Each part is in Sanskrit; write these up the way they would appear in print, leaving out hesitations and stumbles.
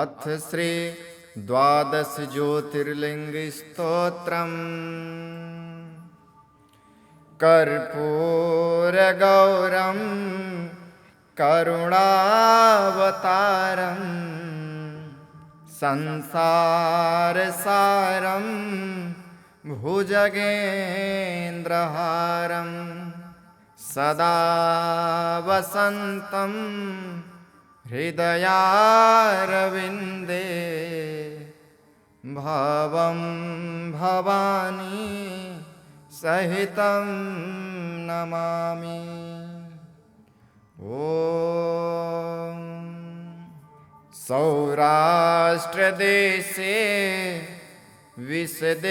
अथ श्री द्वादश ज्योतिर्लिंग स्तोत्रम्। कर्पूर गौरम करुणावतारम् संसार सारं भुजगेन्द्रहारं सदा वसन्तं हृदयारविन्दे भवं भवानी सहितं नमामि। ॐ सौराष्ट्रदेशे विशदेतिरम्ये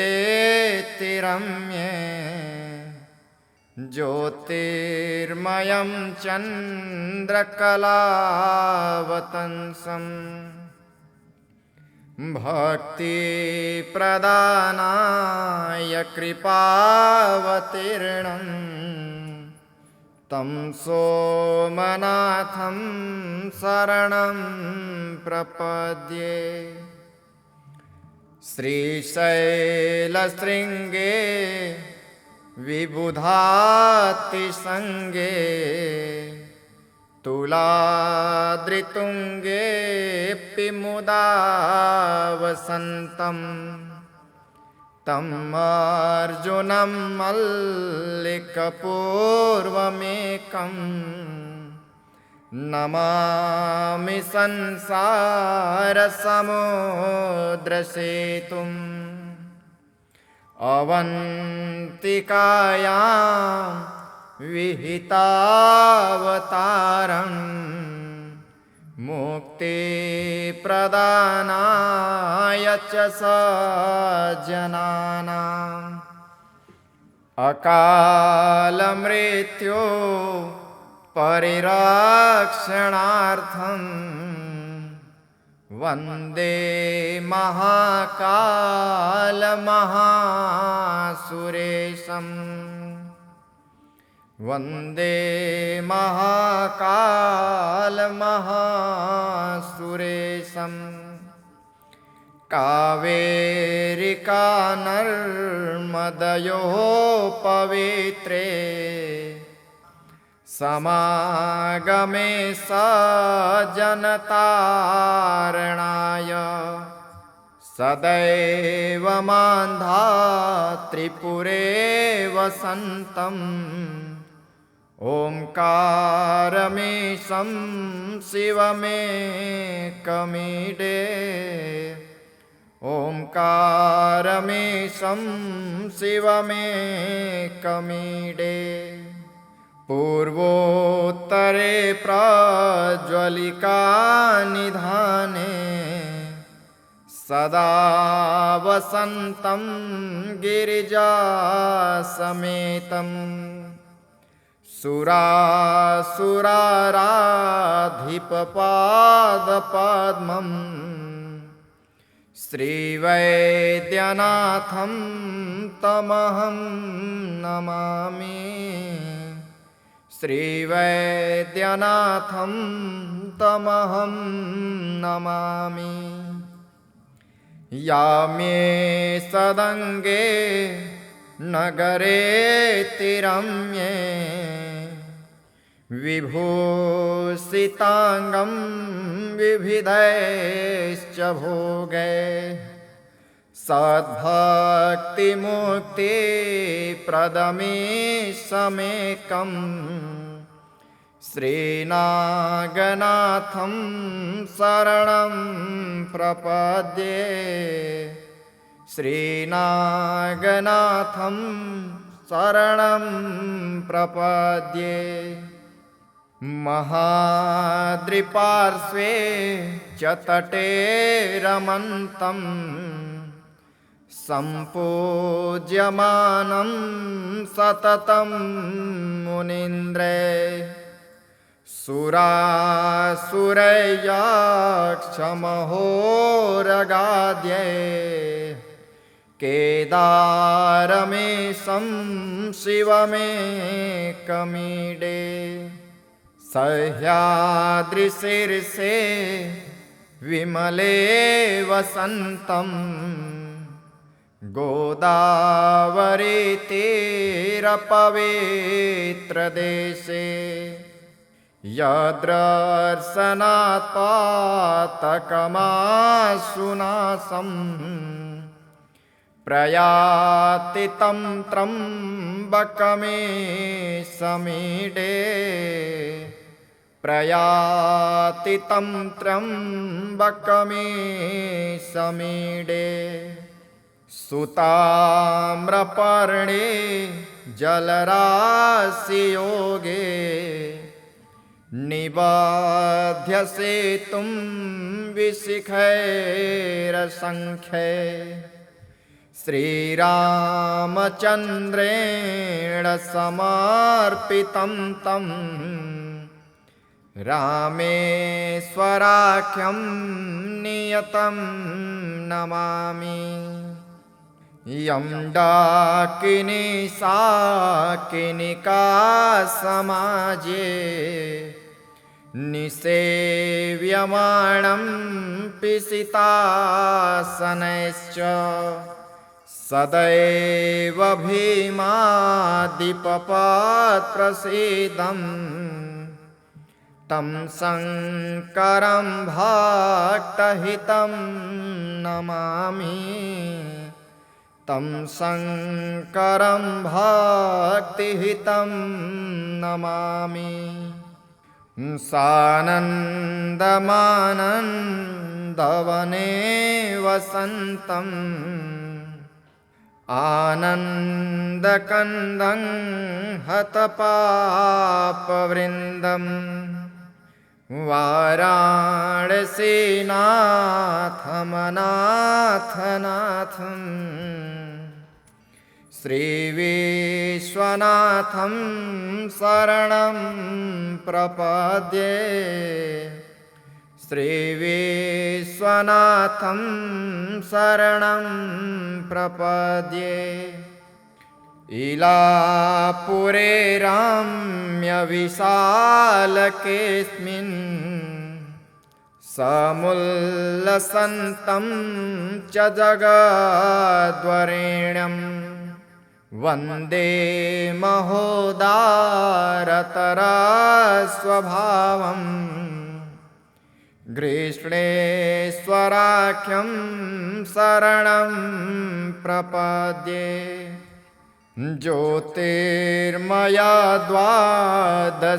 ज्योतिर्मयं चन्द्रकलावतंसं भक्तिप्रदानाय कृपावतीर्णं तं सोमनाथं शरणं प्रपद्ये। श्रीशैलशृङ्गे विबुधातिसङ्गे तुलाद्रितुङ्गेऽपि मुदा वसन्तं तं अर्जुनं मल्लिकपूर्वमेकं नमामि संसारसमुद्रसेतुम्। अवन्तिकायां विहितावतारं मुक्तिप्रदानाय च सज्जनानाम् अकालमृत्यो परिरक्षणार्थं वन्दे महाकालमहासुरेशम्। वन्दे महाकालमहासुरेशम्। कावेरिका नर्मदयोः पवित्रे समागमे सज्जनतारणाय सदैव मान्धातृपुरे वसन्तम् ओंकारमेशं शिवमेकमीडे। ओंकारमेशं शिवमेकमीडे। पूर्वोत्तरे प्रज्वलिका निधाने सदा वसन्तं गिरिजासमेतं सुरासुराराधिपपादपद्मं श्रीवैद्यनाथं तमहं नमामि। श्रीवैद्यनाथं तमहं नमामि। यामे सदङ्गे नगरेतिरम्ये विभूषिताङ्गं विविधैश्च भोगै सद्भक्तिमुक्तिप्रदमीशमेकं श्रीनागनाथं शरणं प्रपद्ये। श्रीनागनाथं शरणं प्रपद्ये। महाद्रिपार्श्वे च तटे रमन्तं सम्पूज्यमानं सततं मुनीन्द्रै सुरासुरैर्यक्षमहोरगाद्यै केदारमेशं शिवमेकमीडे। सह्याद्रिशीर्षे विमले वसन्तं गोदावरी तीरपवित्रदेशे यद्दर्शनात् पातकमाशुनाशम् प्रयाति तं त्र्यम्बकमीशमीडे प्रयाति तं त्र्यम्बकमीशमीडे सुताम्रपर्णे जलराशियोगे निबध्यसेतुं विशिखैरसङ्ख्ये श्रीरामचन्द्रेण समर्पितं तं रामेश्वराख्यं नियतं नमामि। यं डाकिनी साकिनिका समाजे निसेव्यमाणं पिशितासनैश्च सदैव भीमादिपपत्प्रसीदं तं शङ्करं भक्तहितं नमामि। तं शङ्करं भक्तिहितं नमामि। सानन्दमानन्दवने वसन्तम् आनन्दकन्दं हतपापवृन्दं वाराणसीनाथमनाथनाथं श्रीविश्वनाथं शरणं प्रपद्ये। श्रीविश्वनाथं शरणं प्रपद्ये। इलापुरे रम्यविशालकेऽस्मिन् समुल्लसन्तं च जगद्वरेण्यं वन्दे महोदारतरस्वभावम् ग्रीष्णेश्वराख्यं शरणं प्रपद्ये। ज्योतिर्मया द्वादशलिङ्गिकानां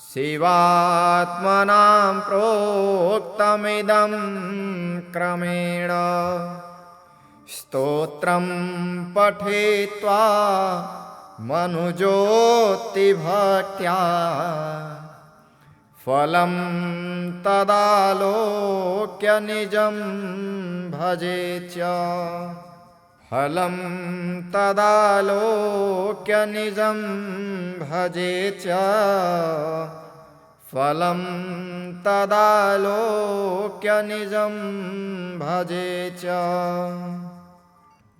शिवात्मनां प्रोक्तमिदं क्रमेण स्तोत्रं पठित्वा मनुज्योतिभक्त्या फलं तदालोक्य निजं भजेत्। फलं तदालोक्य निजं भजेत्। फलं तदालोक्य निजं भजेत्।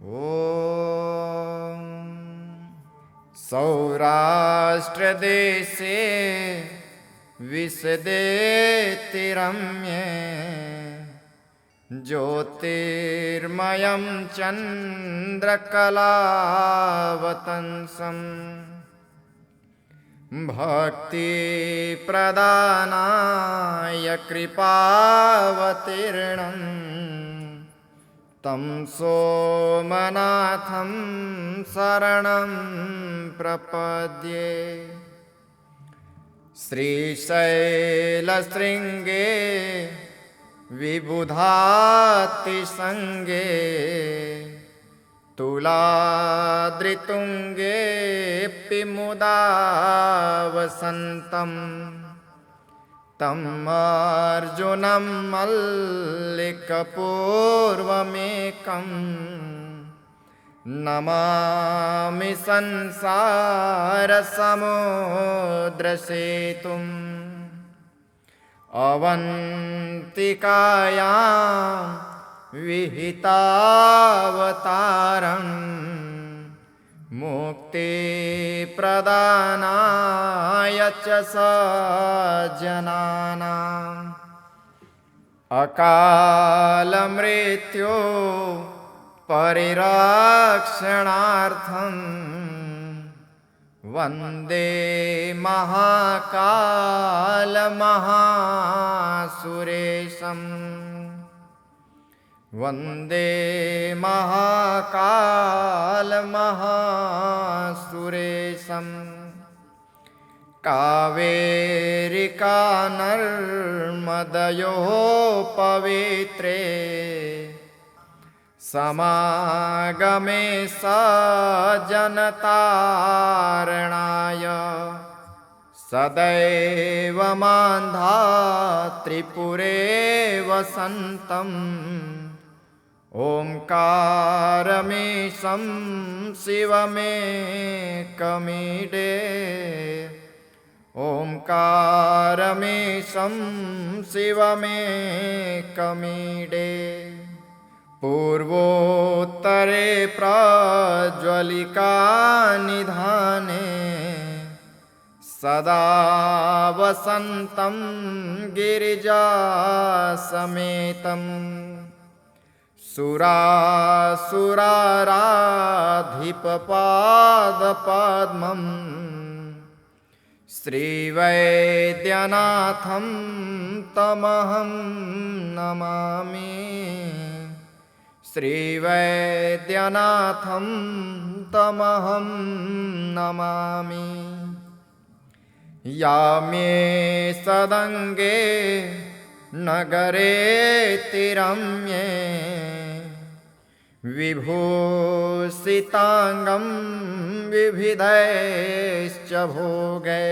ॐ सौराष्ट्रदेशे विशदेतिरम्ये ज्योतिर्मयं चन्द्रकलावतंसं भक्तिप्रदानाय कृपावतीर्णं तं सोमनाथं शरणं प्रपद्ये। श्रीशैलशृङ्गे विबुधातिसङ्गे तुलाद्रितुङ्गेऽपि मुदा वसन्तं तं अर्जुनं मल्लिकपूर्वमेकं नमामि संसारसमुद्रसेतुम् अवन्तिकायां विहितावतारं मुक्तिप्रदानाय च सज्जनानाम् अकालमृत्यो परिरक्षणार्थं वन्दे महाकालमहासुरेशम् वन्दे महाकालमहासुरेशम् कावेरिका नर्मदयोः पवित्रे समागमे सज्जनतारणाय सदैव मान्धात्रिपुरे वसन्तम् ओंकारमीशं शिवमेकमीडे ओंकारमीशं शिवमेकमीडे पूर्वोत्तरे प्रज्वलिका निधाने सदा वसन्तं गिरिजासमेतं सुरासुराराधिपपादपद्मम् श्रीवैद्यनाथं तमहं नमामि श्रीवैद्यनाथं तमहं नमामि यामे सदङ्गे नगरे तिरम्ये विभूषितांगं विविधैश्च भोगै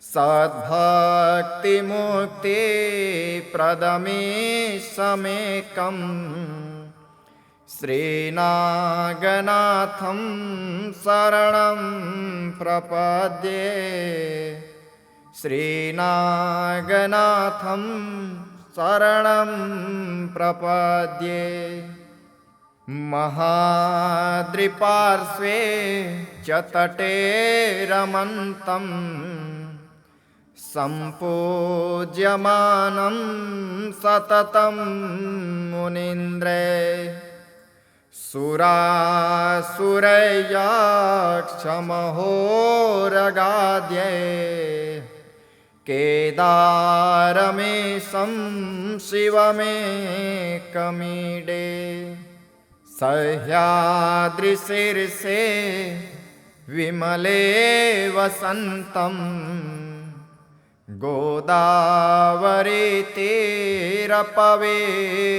सद्भक्तिमुक्तिप्रदमीशमेकं श्रीनागनाथं शरणं प्रपद्ये श्रीनागनाथं शरणं प्रपद्ये महाद्रिपार्श्वे च तटे रमन्तं सम्पूज्यमानं सततं मुनीन्द्रे सुरासुरैर्यक्षमहोरगाद्यै केदारमीशं शिवमेकमीडे सह्याद्रिशीर्षे विमले वसन्तं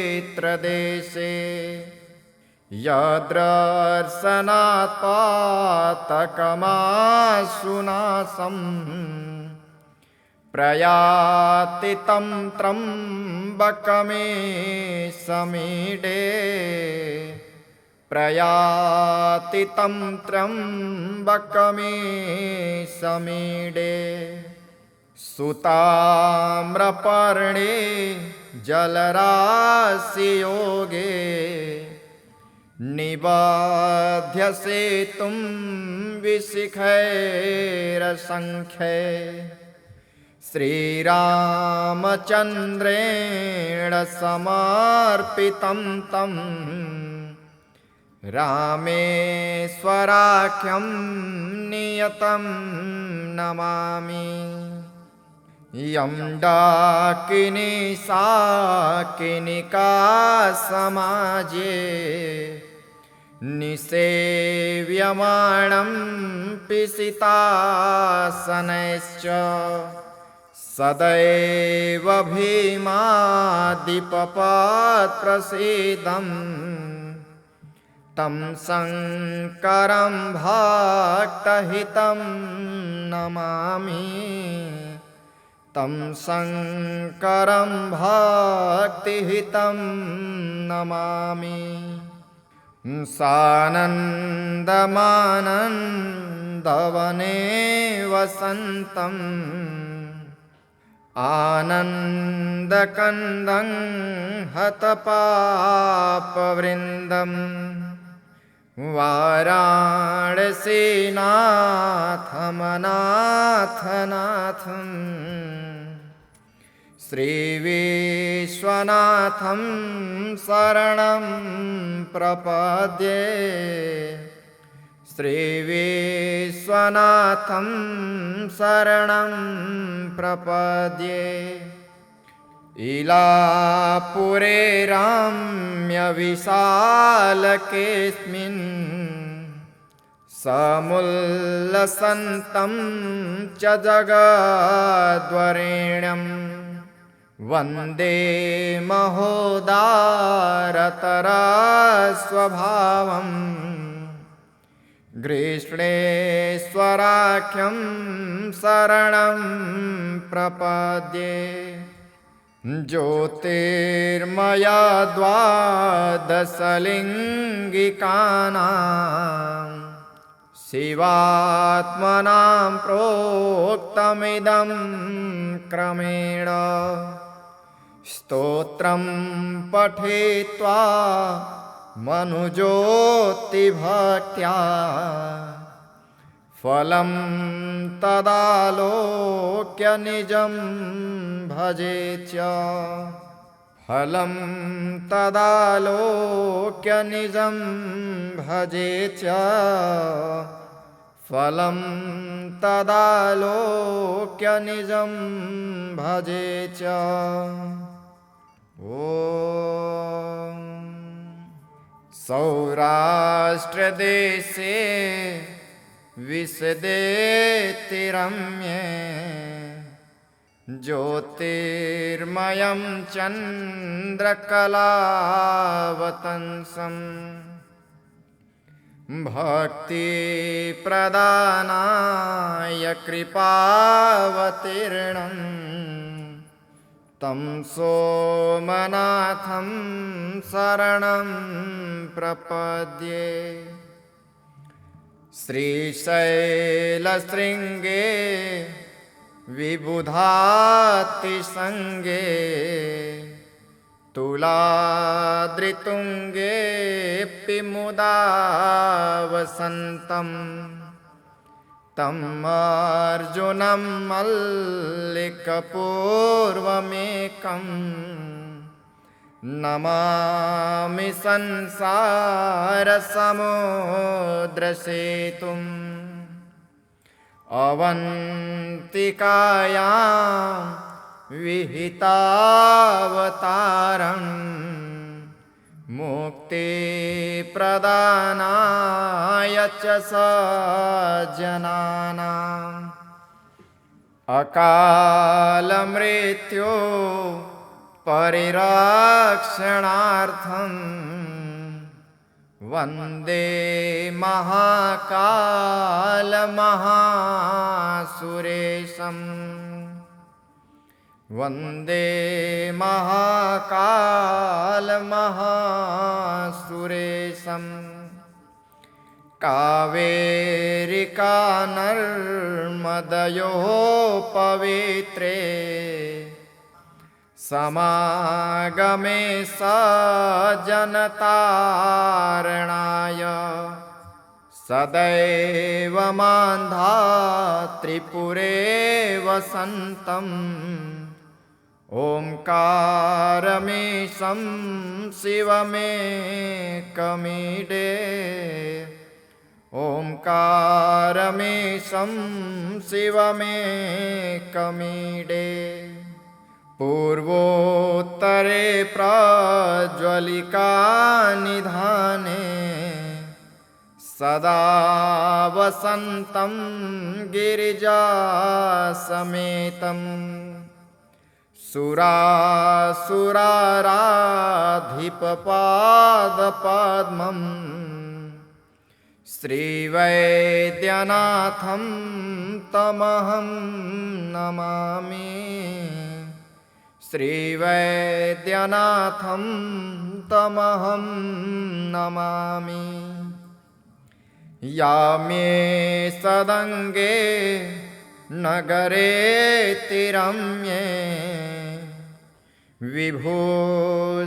गोदावरीतीरपवित्रदेशे यद्दर्शनात् पातकमाशुनाशं प्रयाति तं त्र्यम्बकमीशमीडे प्रयाति तं त्र्यम्बकमीशमीडे सुताम्रपर्णे जलराशियोगे निबध्य सेतुं विशिखैरसङ्ख्ये श्रीरामचन्द्रेण समर्पितं तं रामेश्वराख्यं नियतं नमामि यं डाकिनी साकिनिका समाजे निसेव्यमाणं पिशितासनैश्च सदैव भीमादिपपत्प्रसीदं तं शङ्करं भक्तहितं नमामि तं शङ्करं भक्तिहितं नमामि सानन्दमानन्दवने वसन्तम् आनन्दकन्दं हतपापवृन्दं वाराणसीनाथमनाथनाथं श्रीविश्वनाथं शरणं प्रपद्ये श्रीविश्वनाथं शरणं प्रपद्ये इलापुरे रम्यविशालकेऽस्मिन् समुल्लसन्तं च जगद्वरेण्यं वन्दे महोदारतरस्वभावम् ग्रीष्णेश्वराख्यं शरणं प्रपद्ये ज्योतिर्मया द्वादशलिङ्गिकानां शिवात्मनां प्रोक्तमिदं क्रमेण स्तोत्रं पठित्वा मनुज्योतिभक्त्या फलं तदालोक्य निजं भजेत् च फलं तदालोक्य निजं भजेत् च फलं तदालोक्य निजं भजेत् च। ॐ सौराष्ट्रदेशे विशदेतिरम्ये ज्योतिर्मयं चन्द्रकलावतंसं भक्तिप्रदानाय कृपावतीर्णं तं सोमनाथं शरणं प्रपद्ये श्रीशैलशृङ्गे विबुधातिसङ्गे तुलाद्रितुङ्गेऽपि मुदा वसन्तं तं अर्जुनं मल्लिकपूर्वमेकं नमामि संसारसमुद्रसेतुम् अवन्तिकायां विहितावतारं मुक्तिप्रदानाय च सज्जनानाम् अकालमृत्यो परिरक्षणार्थं वन्दे महाकालमहासुरेशं वन्दे महाकालमहासुरेशं कावेरिका नर्मदयोः पवित्रे समागमे सज्जनतारणाय सदैव मान्धात्रिपुरे वसन्तम् ओंकारमीशं शिवमेकमीडे ओंकारमीशं शिवमेकमीडे पूर्वोत्तरे प्रज्वलिका निधाने सदा वसन्तं गिरिजासमेतं सुरासुराराधिपपादपद्मं श्रीवैद्यनाथं तमहं नमामि श्रीवैद्यनाथं तमहं नमामि यामे सदङ्गे नगरे तिरम्ये विभूषितांगं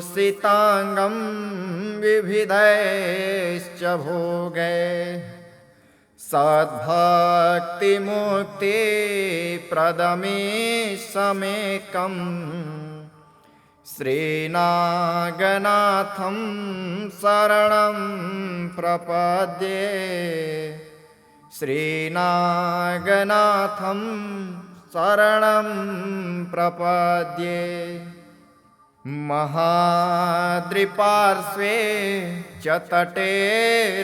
विविधैश्च भोगैः सद्भक्तिमुक्तिप्रदमीशमेकम् श्रीनागनाथं शरणं प्रपद्ये श्रीनागनाथं शरणं प्रपद्ये। महाद्रिपार्श्वे च तटे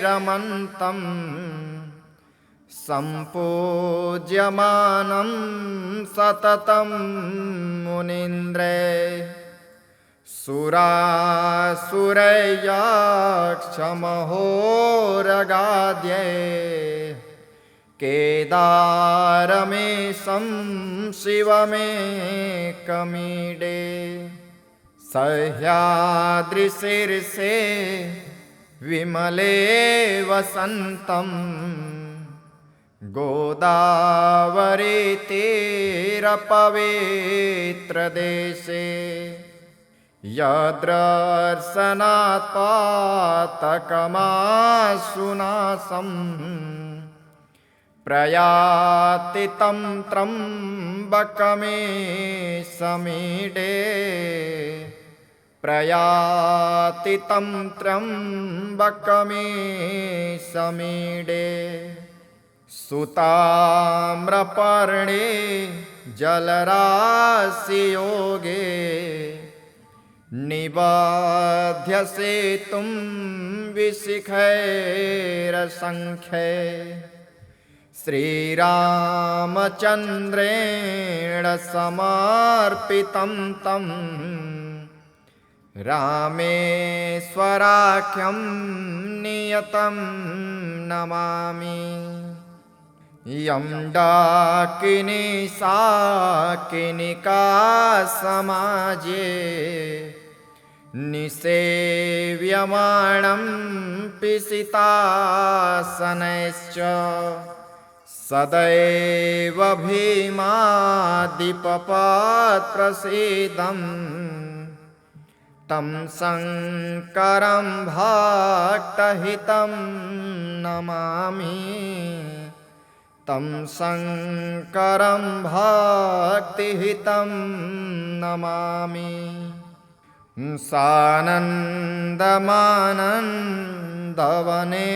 रमन्तं सम्पूज्यमानं सततं मुनीन्द्रैः सुरासुरयक्षमहोरगाद्यैः केदारमेशं शिवमेकमीडे सह्याद्रिशीर्षे विमले वसन्तं गोदावरीतीरपवित्रदेशे यद्दर्शनात् पातकमाशुनाशं प्रयाति तं त्र्यम्बकमीशमीडे प्रयाति तं त्र्यम्बकमीशमीडे। सुताम्रपर्णे जलराशियोगे निबध्यसेतुं विशिखैरसङ्ख्यै श्रीरामचन्द्रेण समर्पितं तं रामेश्वराख्यं नियतं नमामि। यं डाकिनी साकिनिका समाजे निसेव्यमाणं पिशितासनैश्च सदैव भीमादिपपत्प्रसीदं तं शङ्करं भक्तहितं नमामि तं शङ्करं भक्तिहितं नमामि। सानन्दमानन्दवने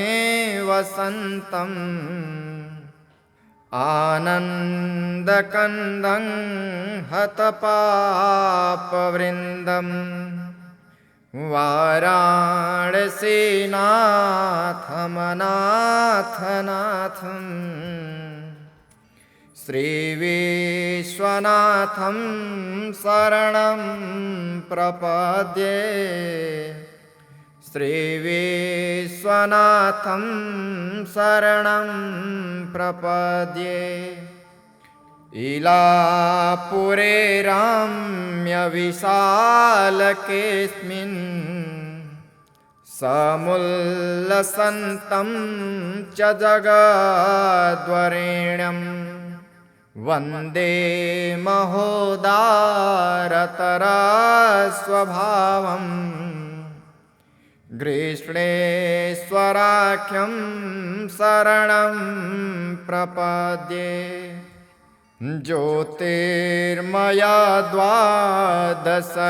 वसन्तम् आनन्दकन्दं हतपापवृन्दं वाराणसीनाथमनाथनाथं श्रीविश्वनाथं शरणं प्रपद्ये श्रीविश्वनाथं शरणं प्रपद्ये। इलापुरे रम्यविशालकेऽस्मिन् समुल्लसन्तं च जगद्वरेण्यं वन्दे महोदारतरस्वभावम् ग्रीष्णेश्वराख्यं शरणं प्रपद्ये। ज्योतिर्मया द्वादशलिङ्गिकानां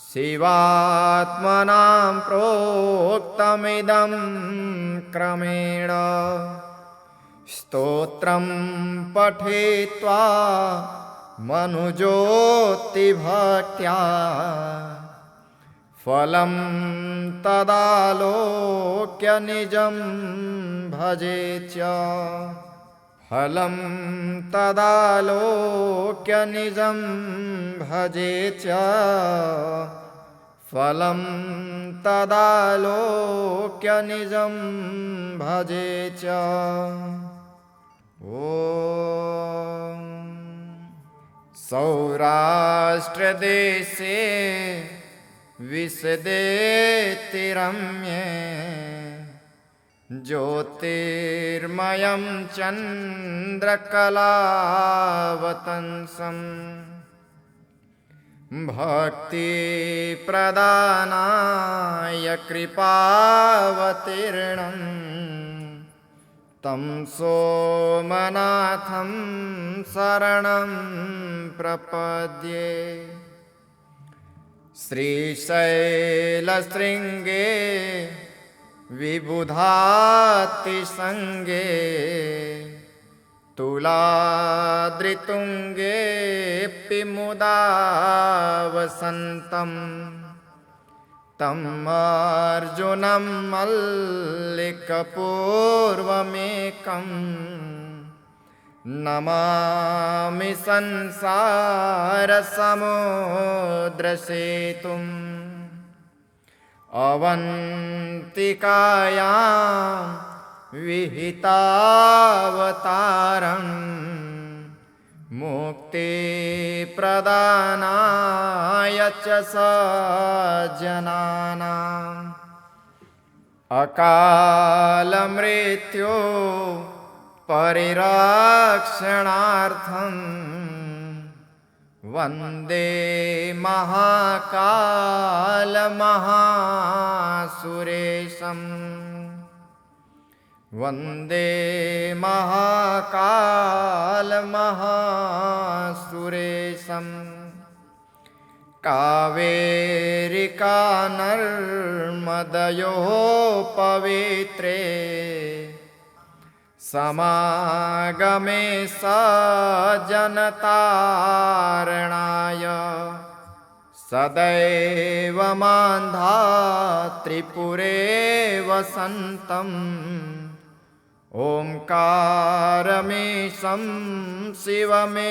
शिवात्मनां प्रोक्तमिदं क्रमेण स्तोत्रं पठित्वा मनुज्योतिभक्त्या फलं तदालोक्य निजं भजेत् च फलं तदालोक्य निजं भजेत् च फलं तदालोक्य निजं भजेत् च। ॐ सौराष्ट्रदेशे विशदेति रम्ये ज्योतिर्मयं चन्द्रकलावतंसं भक्तिप्रदानाय कृपावतीर्णं तं सोमनाथं शरणं प्रपद्ये। श्रीशैलशृङ्गे विबुधातिसङ्गे तुलाद्रितुङ्गेऽपि मुदा वसन्तं तं अर्जुनं मल्लिकपूर्वमेकं नमामि संसारसमुद्रसेतुम्। अवन्तिकायां विहितावतारं मुक्तिप्रदानाय च सज्जनानाम् अकालमृत्यो परिरक्षणार्थं वन्दे महाकालमहासुरेशम्। वन्दे महाकालमहासुरेशम्। कावेरिका नर्मदयोः पवित्रे समागमे सज्जनतारणाय सदैव मान्धातृपुरे वसन्तम् ओंकारमीशं शिवमेकमीडे।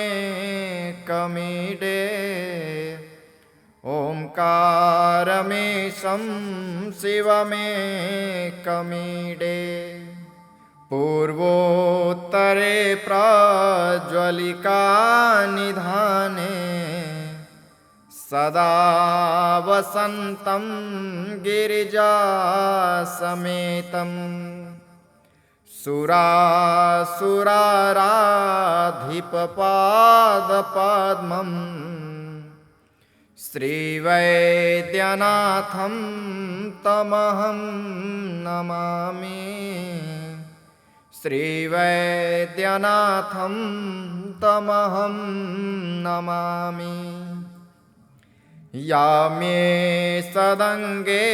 ओंकारमीशं शिवमेकमीडे। पूर्वोत्तरे प्रज्वलिका निधाने सदा वसन्तं गिरिजासमेतं सुरासुराराधिपपादपद्मं श्रीवैद्यनाथं तमहं नमामि। श्रीवैद्यनाथं तमहं नमामि। यामे सदङ्गे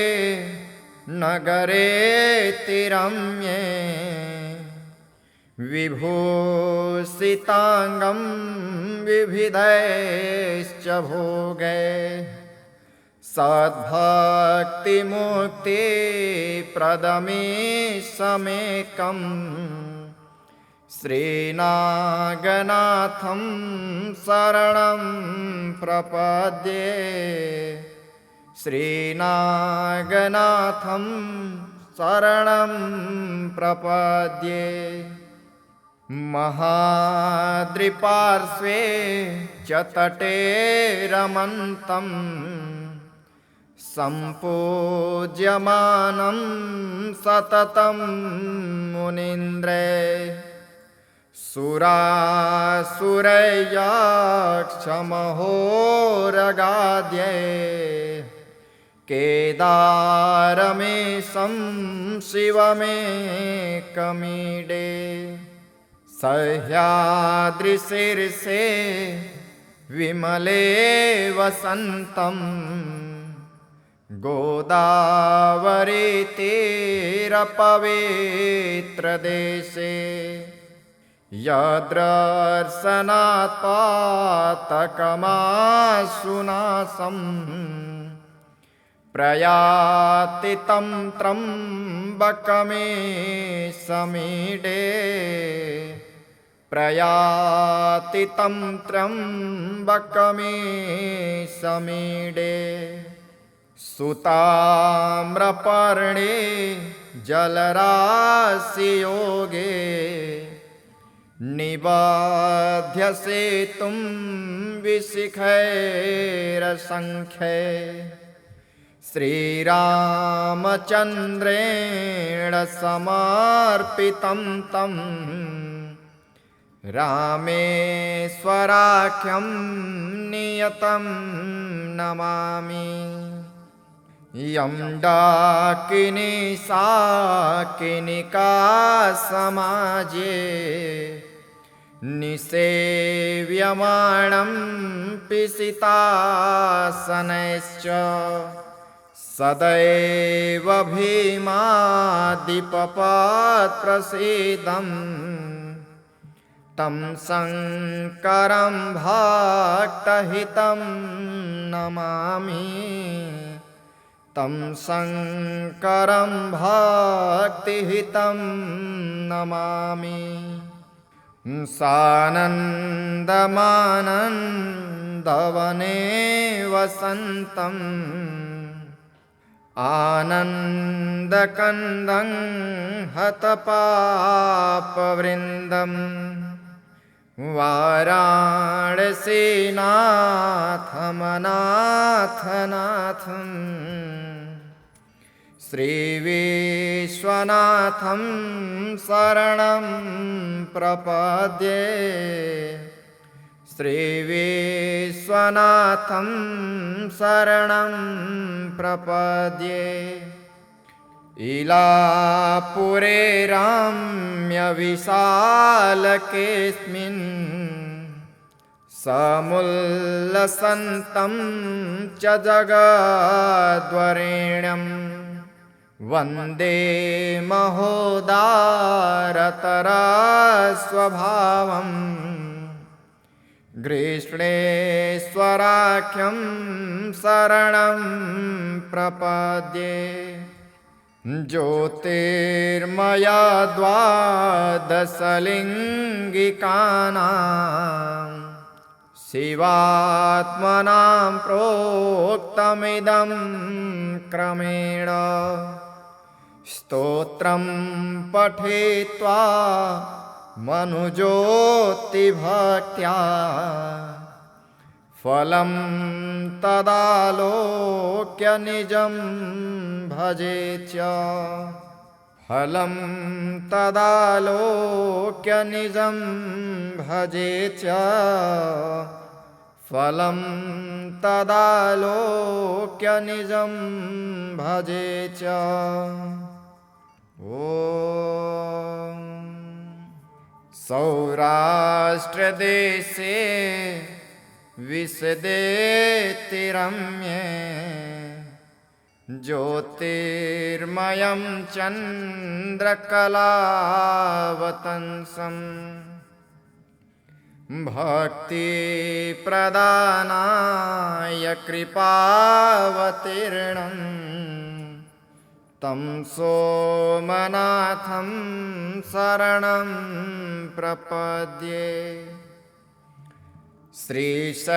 नगरेतिरम्ये विभूषिताङ्गं विविधैश्च भोगै सद्भक्तिमुक्तिप्रदमीशमेकं श्रीनागनाथं शरणं प्रपद्ये। श्रीनागनाथं शरणं प्रपद्ये। महाद्रिपार्श्वे च तटे रमन्तं सम्पूज्यमानं सततं मुनीन्द्रै सुरासुरैर्यक्षमहोरगाद्यै केदारमीशं शिवमेकमीडे। सह्याद्रिशीर्षे विमले वसन्तं गोदावरीतीरपवित्रदेशे यद्दर्शनात् पातकमाशुनाशं प्रयाति तं त्र्यम्बकमीशमीडे। प्रयाति तं त्र्यम्बकमीशमीडे। सुताम्रपर्णे जलराशियोगे निबध्य सेतुं विशिखैरसङ्ख्यै श्रीरामचन्द्रेण समर्पितं तं रामेश्वराख्यं नियतं नमामि। यं डाकिनी साकिनिका समाजे निसेव्यमाणं पिसितासनैश्च सदैव भीमादिपपत्प्रसीदम् तं शङ्करं भक्तहितं नमामि। तं शङ्करं भक्तिहितं नमामि। सानन्दमानन्दवने वसन्तम् आनन्दकन्दं हतपापवृन्दं वाराणसीनाथमनाथनाथं श्रीविश्वनाथं शरणं प्रपद्ये। श्रीविश्वनाथं शरणं प्रपद्ये। इलापुरे रम्यविशालकेऽस्मिन् समुल्लसन्तं च जगद्वरेण्यं वन्दे महोदारतरस्वभावम् ग्रीष्णेश्वराख्यं शरणं प्रपद्ये। ज्योतिर्मया द्वादशलिङ्गिकानां शिवात्मनां प्रोक्तमिदं क्रमेण स्तोत्रं पठित्वा मनुजोक्तिभक्त्या फलं तदालोक्य निजं भजेत्। फलं तदालोक्य निजं भजेत्। फलं तदालोक्य निजं भजेत्। ॐ सौराष्ट्रदेशे विशदेतिरम्ये ज्योतिर्मयं चन्द्रकलावतंसं भक्तिप्रदानाय कृपावतीर्णं तं सोमनाथं शरणं प्रपद्ये। श्रीशैलशृङ्गे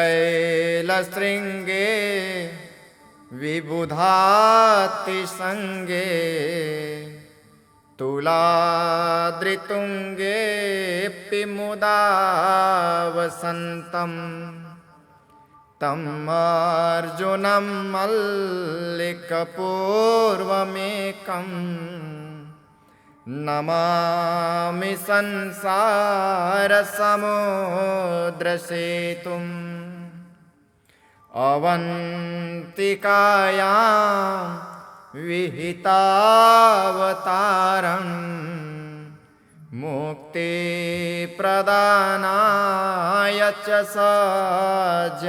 विबुधातिसङ्गे तुलाद्रितुङ्गेऽपि मुदा वसन्तं तं अर्जुनं मल्लिकपूर्वमेकं नमामि संसारसमुद्रसेतुम् अवन्तिकायां विहितावतारं मुक्तिप्रदानाय च सज्जनानाम्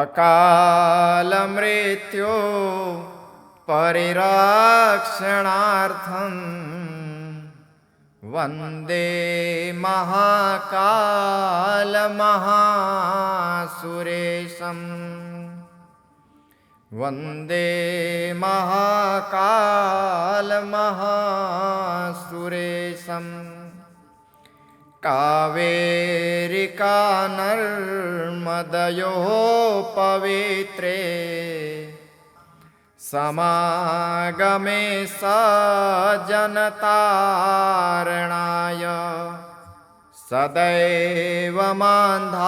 अकालमृत्यो परिरक्षणार्थं वन्दे महाकालमहासुरेशम्। वन्दे महाकालमहासुरेशम्। कावेरिका नर्मदयोः पवित्रे समागमे सज्जनतारणाय सदैव मान्धात्रिपुरे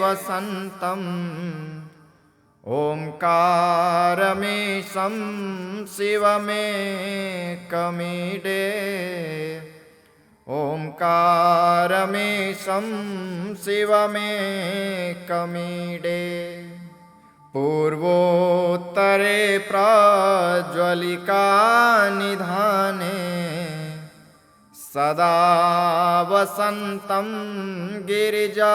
वसन्तम् ओंकारमीशं शिवमेकमीडे ओंकारमीशं शिवमेकमीडे पूर्वोत्तरे प्रज्वलिका निधाने सदा वसन्तं गिरिजासमेतं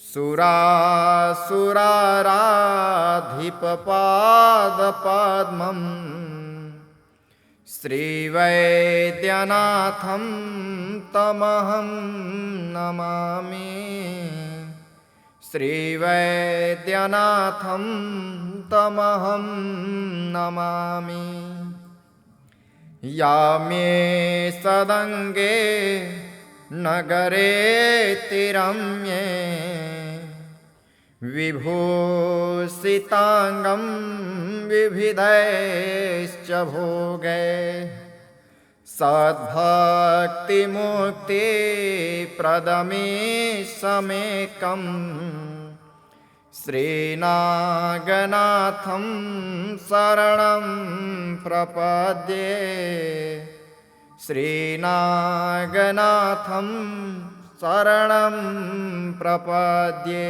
सुरासुराराधिपपादपद्मं श्रीवैद्यनाथं तमहं नमामि श्रीवैद्यनाथं तमहं नमामि यामे सदङ्गे नगरे तिरम्ये विभूषिताङ्गं विविधैश्च भोगै सद्भक्तिमुक्तिप्रदमीशमेकं श्रीनागनाथं शरणं प्रपद्ये श्रीनागनाथं शरणं प्रपद्ये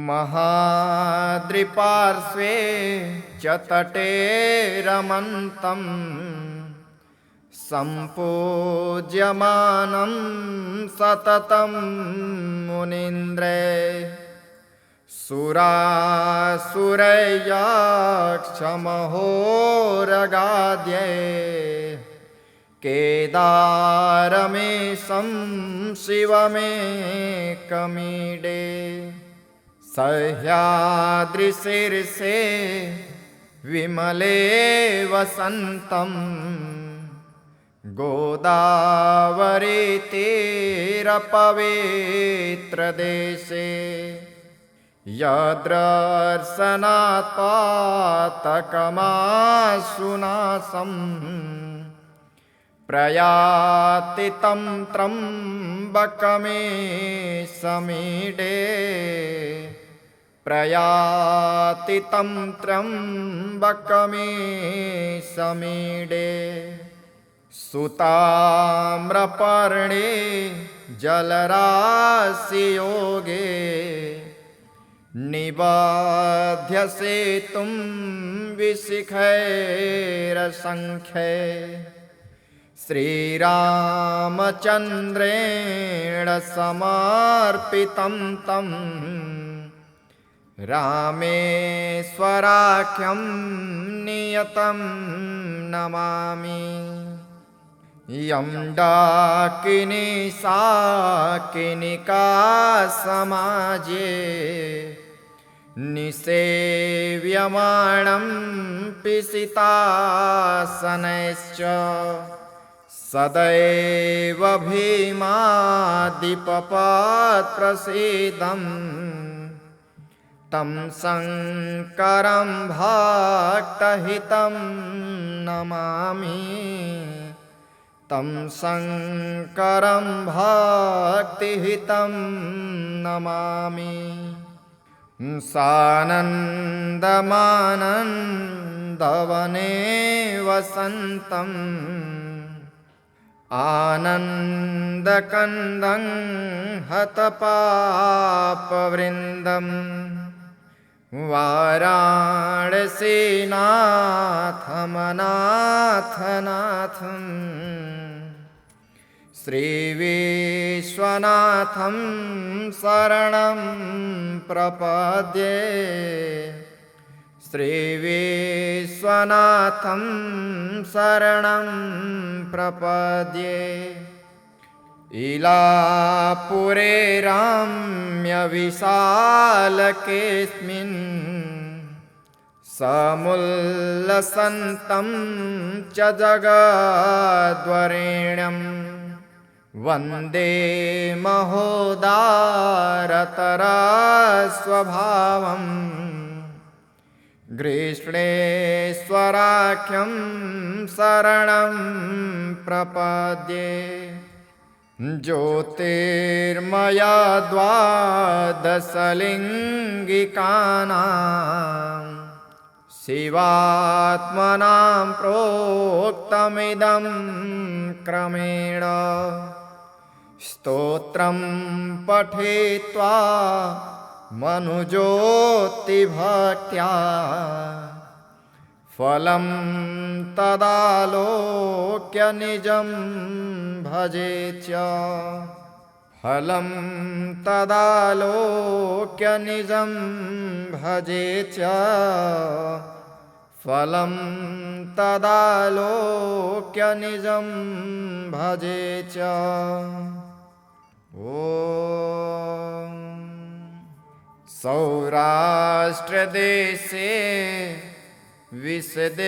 महाद्रिपार्श्वे च तटे रमन्तं सम्पूज्यमानं सततं मुनीन्द्रे सुरासुरैर्यक्षमहोरगाद्यै केदारमीशं शिवमेकमीडे सह्याद्रिशीर्षे विमले वसन्तं गोदावरीतीरपवित्रदेशे यद्दर्शनात् पातकमाशुनाशं प्रयाति तं त्र्यम्बकमीशमीडे प्रयाति तं त्र्यम्बकमीशमीडे सुताम्रपर्णे जलराशियोगे निबध्य सेतुं विशिखैरसङ्ख्ये श्रीरामचन्द्रेण समर्पितं तं रामेश्वराख्यं नियतं नमामि यं डाकिनी साकिनिका समाजे निसेव्यमाणं पिशितासनैश्च सदैव भीमादिपपत्प्रसीदं तं शङ्करं भक्तहितं नमामि तं शङ्करं भक्तिहितं नमामि सानन्दमानन्दवने वसन्तम् आनन्दकन्दं हतपापवृन्दम् वाराणसीनाथमनाथनाथं श्रीविश्वनाथं शरणं प्रपद्ये श्रीविश्वनाथं शरणं प्रपद्ये इलापुरे रम्यविशालकेऽस्मिन् समुल्लसन्तं च जगद्वरेण्यं वन्दे महोदारतरस्वभावम् ग्रीष्णेश्वराख्यं शरणं प्रपद्ये ज्योतिर्मया द्वादशलिङ्गिकानां शिवात्मनां प्रोक्तमिदं क्रमेण स्तोत्रं पठित्वा मनुज्योतिभक्त्या फलं तदालोक्य निजं भजेत् च फलं तदालोक्य निजं भजेत् च फलं तदालोक्य निजं भजेत् च। ॐ सौराष्ट्रदेशे विशदेतिरम्ये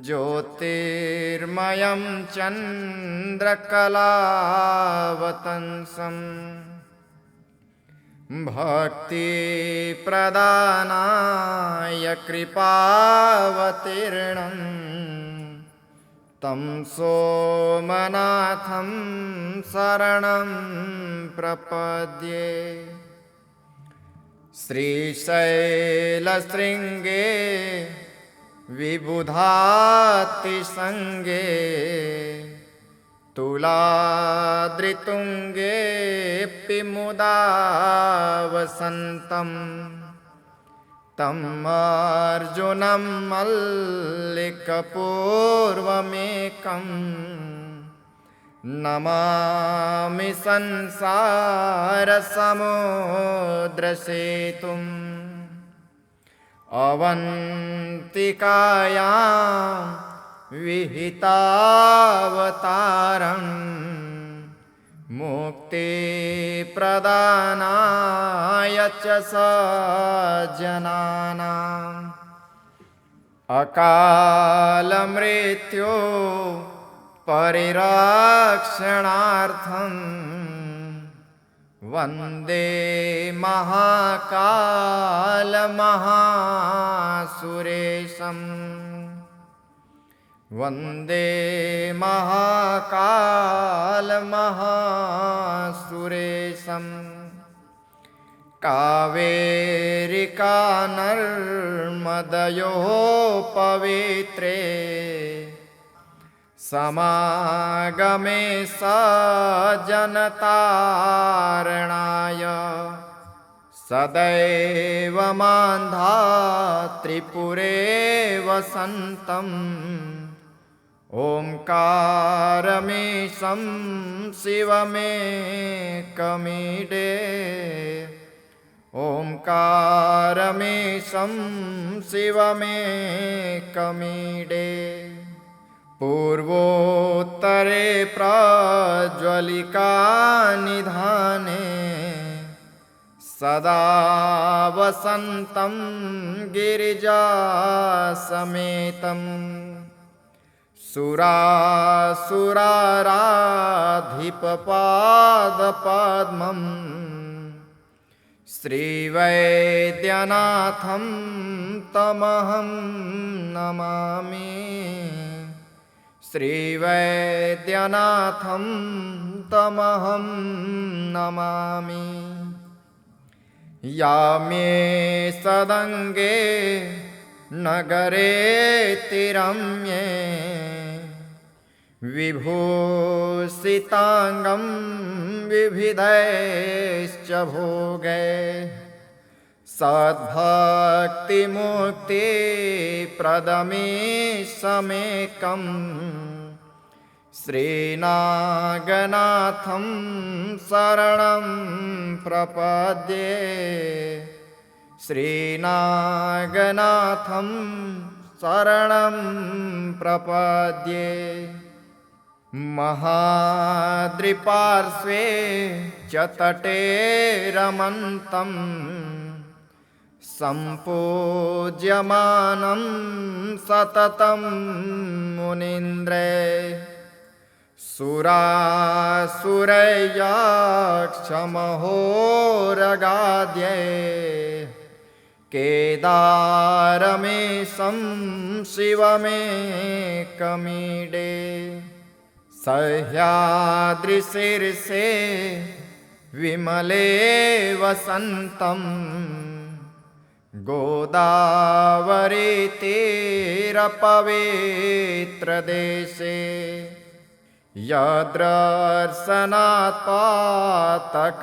ज्योतिर्मयं चन्द्रकलावतंसं भक्तिप्रदानाय कृपावतीर्णं तं सोमनाथं शरणं प्रपद्ये श्रीशैलशृङ्गे विबुधातिसङ्गे तुलाद्रितुङ्गेऽपि मुदा वसन्तं तं अर्जुनं मल्लिकपूर्वमेकं नमामि संसारसमुद्रसेतुम् अवन्तिकायां विहितावतारं मुक्तिप्रदानाय च सज्जनानाम् अकालमृत्यो परिरक्षणार्थं वन्दे महाकालमहासुरेशं वन्दे महाकालमहासुरेशं कावेरिका नर्मदयोः पवित्रे समागमे सज्जनतारणाय सदैव मान्धात्रिपुरे वसन्तम् ओंकारमीशं शिवमेकमीडे ओंकारमीशं शिवमेकमीडे पूर्वोत्तरे प्रज्वलिका निधाने सदा वसन्तं गिरिजासमेतं सुरासुराराधिपपादपद्मं श्रीवैद्यनाथं तमहं नमामि श्रीवैद्यनाथं तमहं नमामि यामे सदङ्गे नगरेतिरम्ये विभूषिताङ्गं विविधैश्च भोगै सद्भक्तिमुक्तिप्रदमीशमेकं श्रीनागनाथं शरणं प्रपद्ये श्रीनागनाथं शरणं प्रपद्ये महाद्रिपार्श्वे च तटे रमन्तं सम्पूज्यमानं सततं मुनीन्द्रे सुरासुरयक्षमहोरगाद्यै केदारमेशं शिवमेकमीडे सह्याद्रिशीर्षे विमले वसन्तं गोदावरीतीरपवित्रदेशे यद्दर्शनात् पातकमाशुनाशम्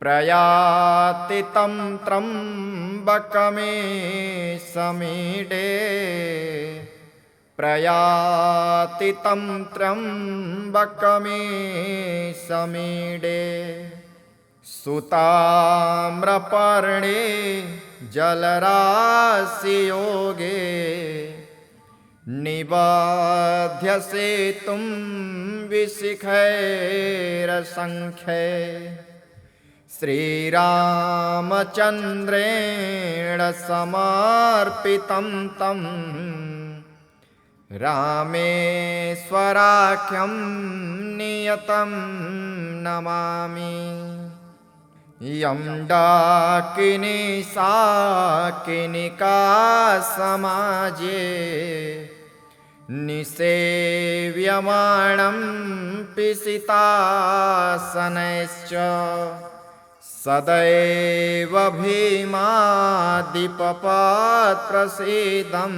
प्रयाति तं त्र्यम्बकमीशमीडे प्रयाति तं त्र्यम्बकमीशमीडे सुताम्रपर्णे जलराशियोगे निबध्यसेतुं विशिखैरसङ्ख्ये श्रीरामचन्द्रेण समर्पितं तं रामेश्वराख्यं नियतं नमामि यं डाकिनी साकिनिका समाजे निसेव्यमाणं पिशितासनैश्च सदैव भीमादिपपत्प्रसीदं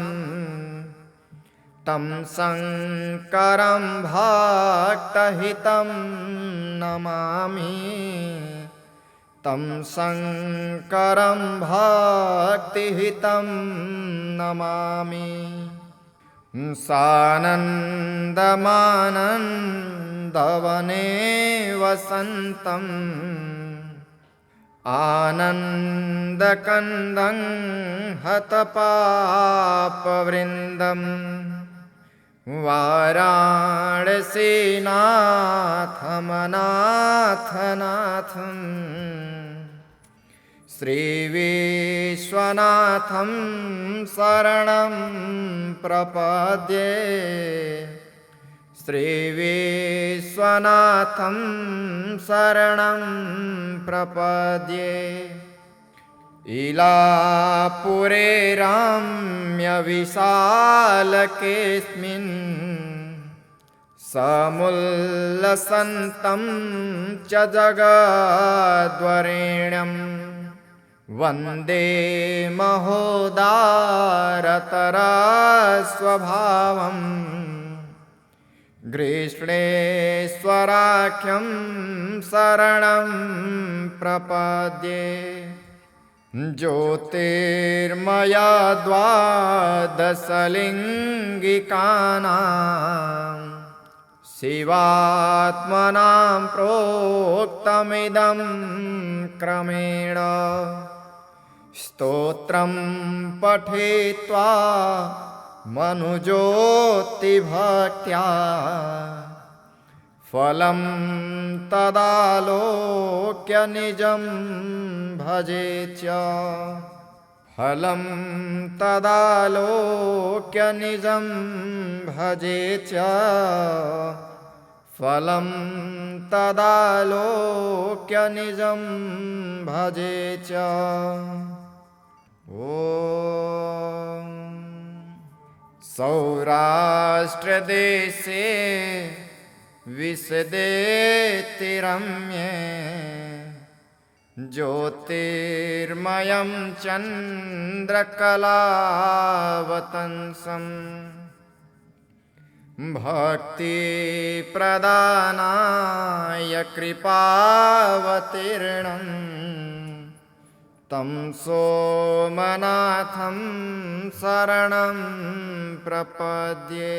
तं शङ्करं भक्तहितं नमामि तं शङ्करं भक्तिहितं नमामि सानन्दमानन्दवने वसन्तम् आनन्दकन्दं हतपापवृन्दं वाराणसीनाथमनाथनाथं श्रीविश्वनाथं शरणं प्रपद्ये श्रीविश्वनाथं शरणं प्रपद्ये इलापुरे रम्यविशालकेऽस्मिन् समुल्लसन्तं च जगद्वरेण्यं वन्दे महोदारतरस्वभावम् ग्रीष्णेश्वराख्यं शरणं प्रपद्ये ज्योतिर्मया द्वादशलिङ्गिकानां शिवात्मनां प्रोक्तमिदं क्रमेण स्तोत्रं पठित्वा मनुज्योतिभक्त्या फलं तदालोक्य निजं भजेत् फलं तदालोक्य निजं भजेत् फलं तदालोक्य निजं भजेत् ॐ सौराष्ट्रदेशे विशदेतिरम्ये ज्योतिर्मयं चन्द्रकलावतंसं भक्तिप्रदानाय कृपावतीर्णं तं सोमनाथं शरणं प्रपद्ये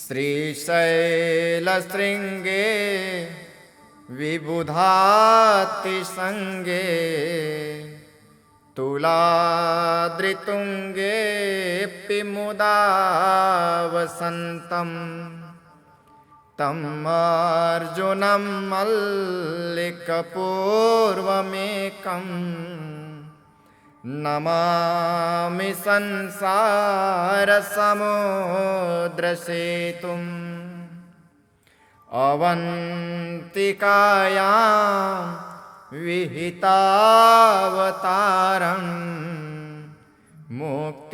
श्रीशैलशृङ्गे विबुधातिसङ्गे तुलाद्रितुङ्गेऽपि मुदा वसन्तं तम् अर्जुनं मल्लिकपूर्वमेकं नमामि संसारसमुद्रसेतुम् अवन्तिकायां विहितावतारम् मुक्तिप्रदानाय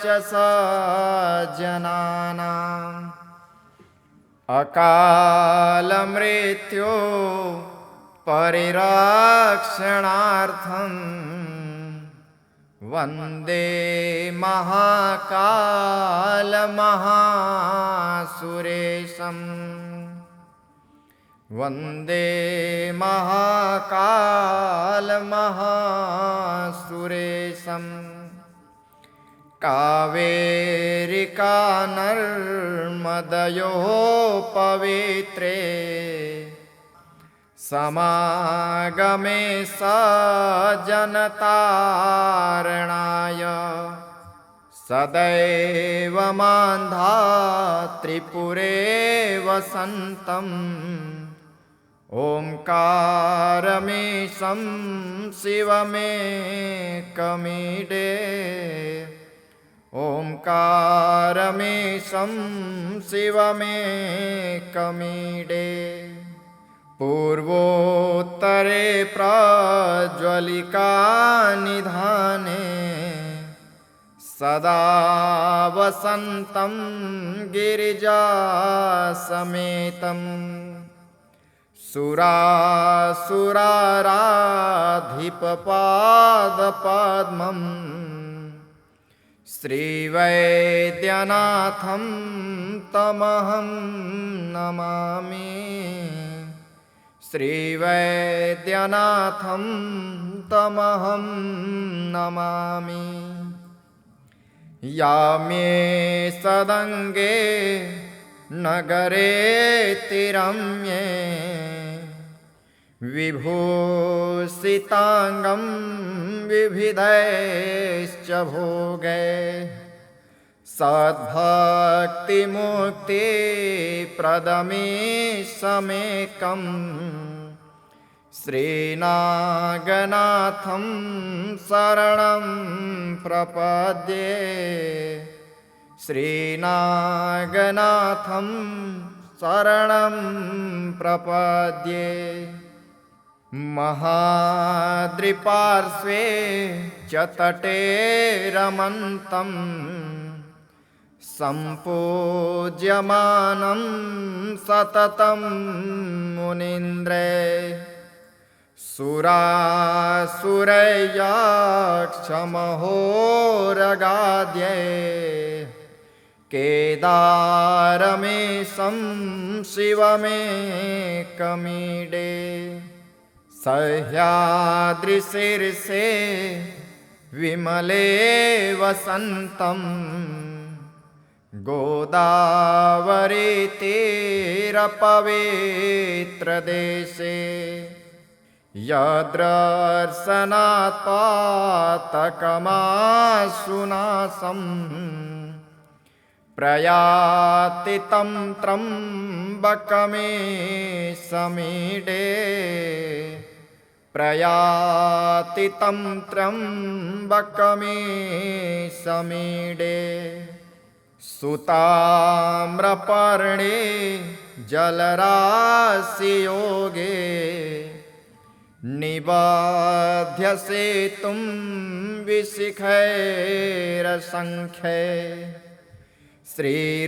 च सज्जनानाम् अकालमृत्यो परिरक्षणार्थं वन्दे महाकालमहासुरेशम् वन्दे महाकालमहासुरेशम् कावेरिका नर्मदयोः पवित्रे समागमे सज्जनतारणाय सदैव मान्धातृपुरे वसन्तम् ओंकारमीशं शिवमेकमीडे ओंकारमीशं शिवमेकमीडे पूर्वोत्तरे प्रज्वलिका निधाने सदा वसन्तं गिरिजासमेतम् सुरासुराराधिपपादपद्मम् श्रीवैद्यनाथं तमहं नमामि श्रीवैद्यनाथं तमहं नमामि यामे सदङ्गे नगरेतिरम्ये विभूषिताङ्गं विविधैश्च भोगै सद्भक्तिमुक्तिप्रदमीशमेकम् श्रीनागनाथं शरणं प्रपद्ये श्रीनागनाथं शरणं प्रपद्ये महाद्रिपार्श्वे च तटे रमन्तं सम्पूज्यमानं सततं मुनीन्द्रे सुरासुरयक्षमहोरगाद्यै केदारमीशं शिवमेकमीडे सह्याद्रिशीर्षे विमले वसन्तं गोदावरीतीरपवित्रदेशे यद्दर्शनात् पातकमाशुनाशम् प्रयाति तं त्र्यम्बकमीशमीडे प्रयाति तं त्र्यम्बकमीशमीडे सुताम्रपर्णे जलराशियोगे निबध्य सेतुं विशिखैरसङ्ख्यै श्रीरामचन्द्रेण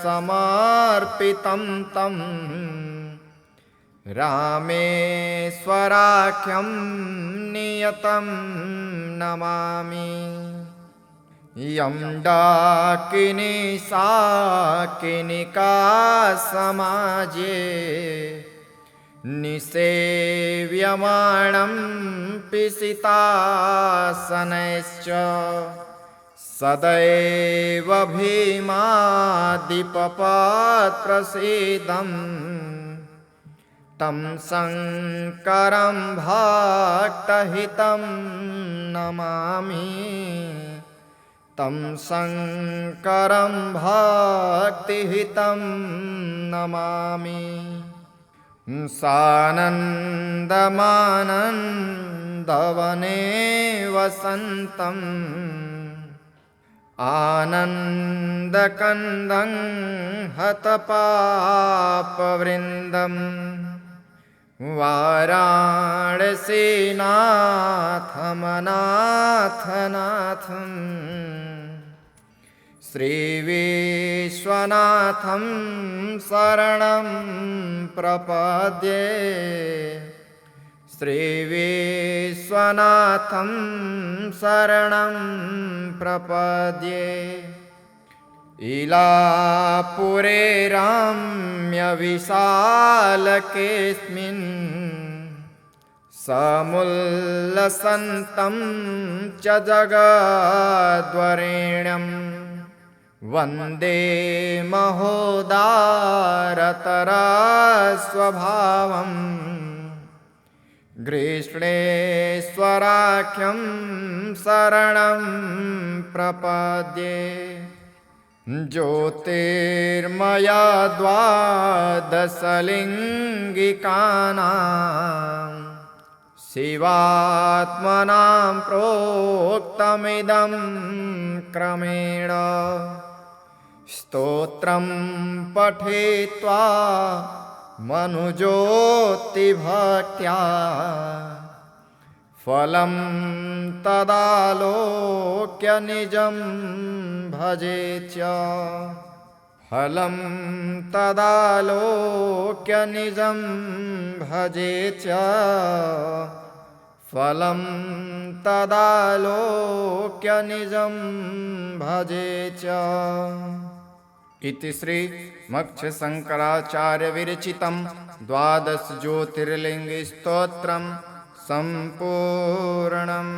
समर्पितं तं रामेश्वराख्यं नियतं नमामि यं डाकिनी साकिनिका समाजे निसेव्यमाणं पिशितासनैश्च सदैव भीमादिपपत्प्रसीदम् तं शङ्करं भक्तहितं नमामि तं शङ्करं भक्तिहितं नमामि सानन्दमानन्दवने वसन्तम् आनन्दकन्दं हतपापवृन्दम् वाराणसीनाथमनाथनाथम् श्रीविश्वनाथं शरणं प्रपद्ये श्रीविश्वनाथं शरणं प्रपद्ये इलापुरे रम्यविशालकेऽस्मिन् समुल्लसन्तं च जगद्वरेण्यं वन्दे महोदारतरस्वभावम् ग्रीष्णेश्वराख्यं शरणं प्रपद्ये ज्योतिर्मया द्वादशलिङ्गिकानां शिवात्मनां प्रोक्तमिदं क्रमेण स्तोत्रं पठित्वा मनुज्योतिभक्त्या फलं तदालोक्य निजं भजेत् फलं तदालोक्य निजं भजेत् फलं तदालोक्य निजं भजेत् इति श्री मक्षशंकराचार्य विरचितं द्वादश ज्योतिर्लिंग स्तोत्रम् सम्पूर्णम्।